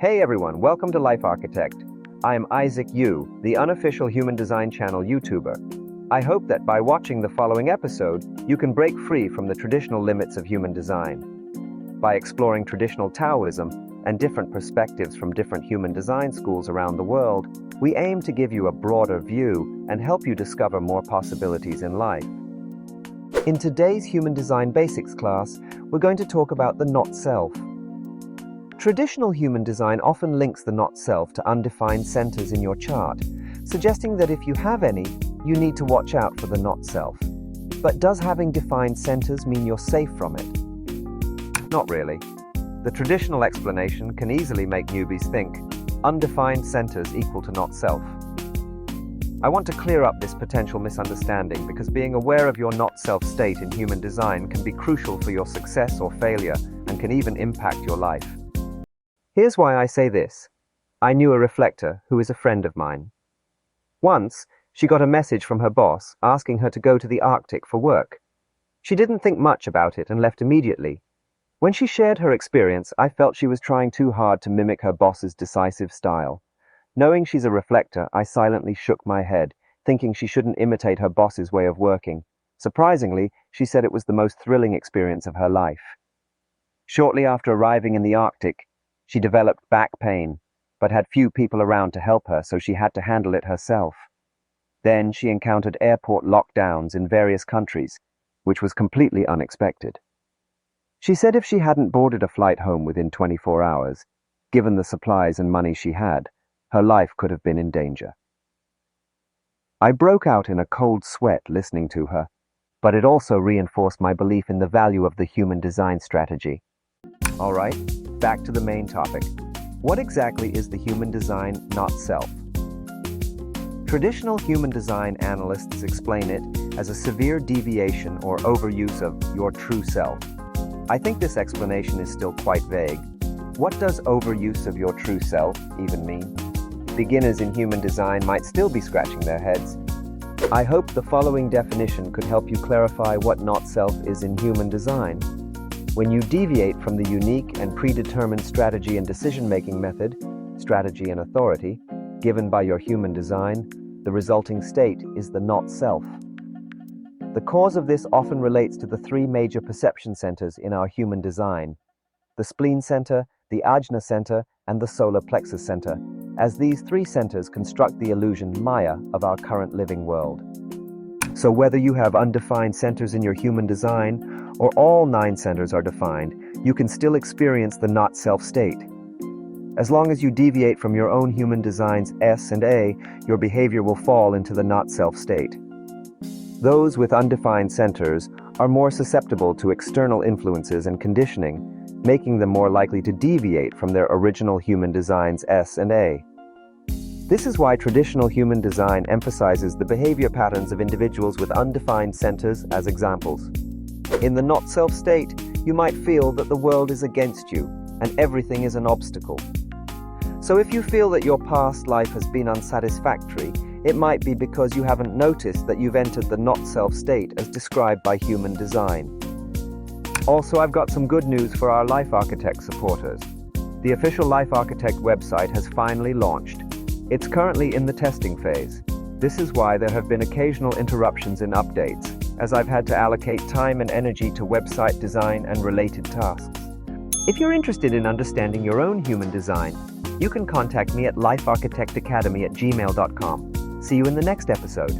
Hey everyone, welcome to Life Architect. I am Isaac Yu, the unofficial human design channel YouTuber. I hope that by watching the following episode, you can break free from the traditional limits of human design. By exploring traditional Taoism and different perspectives from different human design schools around the world, we aim to give you a broader view and help you discover more possibilities in life. In today's Human Design Basics class, we're going to talk about the not-self. Traditional human design often links the not-self to undefined centers in your chart, suggesting that if you have any, you need to watch out for the not-self. But does having defined centers mean you're safe from it? Not really. The traditional explanation can easily make newbies think undefined centers equal to not-self. I want to clear up this potential misunderstanding because being aware of your not-self state in human design can be crucial for your success or failure and can even impact your life. Here's why I say this. I knew a reflector who is a friend of mine. Once, she got a message from her boss asking her to go to the Arctic for work. She didn't think much about it and left immediately. When she shared her experience, I felt she was trying too hard to mimic her boss's decisive style. Knowing she's a reflector, I silently shook my head, thinking she shouldn't imitate her boss's way of working. Surprisingly, she said it was the most thrilling experience of her life. Shortly after arriving in the Arctic, she developed back pain, but had few people around to help her, so she had to handle it herself. Then she encountered airport lockdowns in various countries, which was completely unexpected. She said if she hadn't boarded a flight home within 24 hours, given the supplies and money she had, her life could have been in danger. I broke out in a cold sweat listening to her, but it also reinforced my belief in the value of the human design strategy. All right, back to the main topic. What exactly is the human design not-self? Traditional human design analysts explain it as a severe deviation or overuse of your true self. I think this explanation is still quite vague. What does overuse of your true self even mean? Beginners in human design might still be scratching their heads. I hope the following definition could help you clarify what not-self is in human design. When you deviate from the unique and predetermined strategy and decision-making method, strategy and authority, given by your human design, the resulting state is the not-self. The cause of this often relates to the three major perception centers in our human design: the spleen center, the ajna center, and the solar plexus center, as these three centers construct the illusion Maya of our current living world. So whether you have undefined centers in your human design, or all 9 centers are defined, you can still experience the not-self state. As long as you deviate from your own human design's S and A, your behavior will fall into the not-self state. Those with undefined centers are more susceptible to external influences and conditioning, making them more likely to deviate from their original human design's S and A. This is why traditional human design emphasizes the behavior patterns of individuals with undefined centers as examples. In the not-self state, you might feel that the world is against you and everything is an obstacle. So if you feel that your past life has been unsatisfactory, it might be because you haven't noticed that you've entered the not-self state as described by human design. Also, I've got some good news for our Life Architect supporters. The official Life Architect website has finally launched. It's currently in the testing phase. This is why there have been occasional interruptions in updates, as I've had to allocate time and energy to website design and related tasks. If you're interested in understanding your own human design, you can contact me at lifearchitectacademy@gmail.com. See you in the next episode.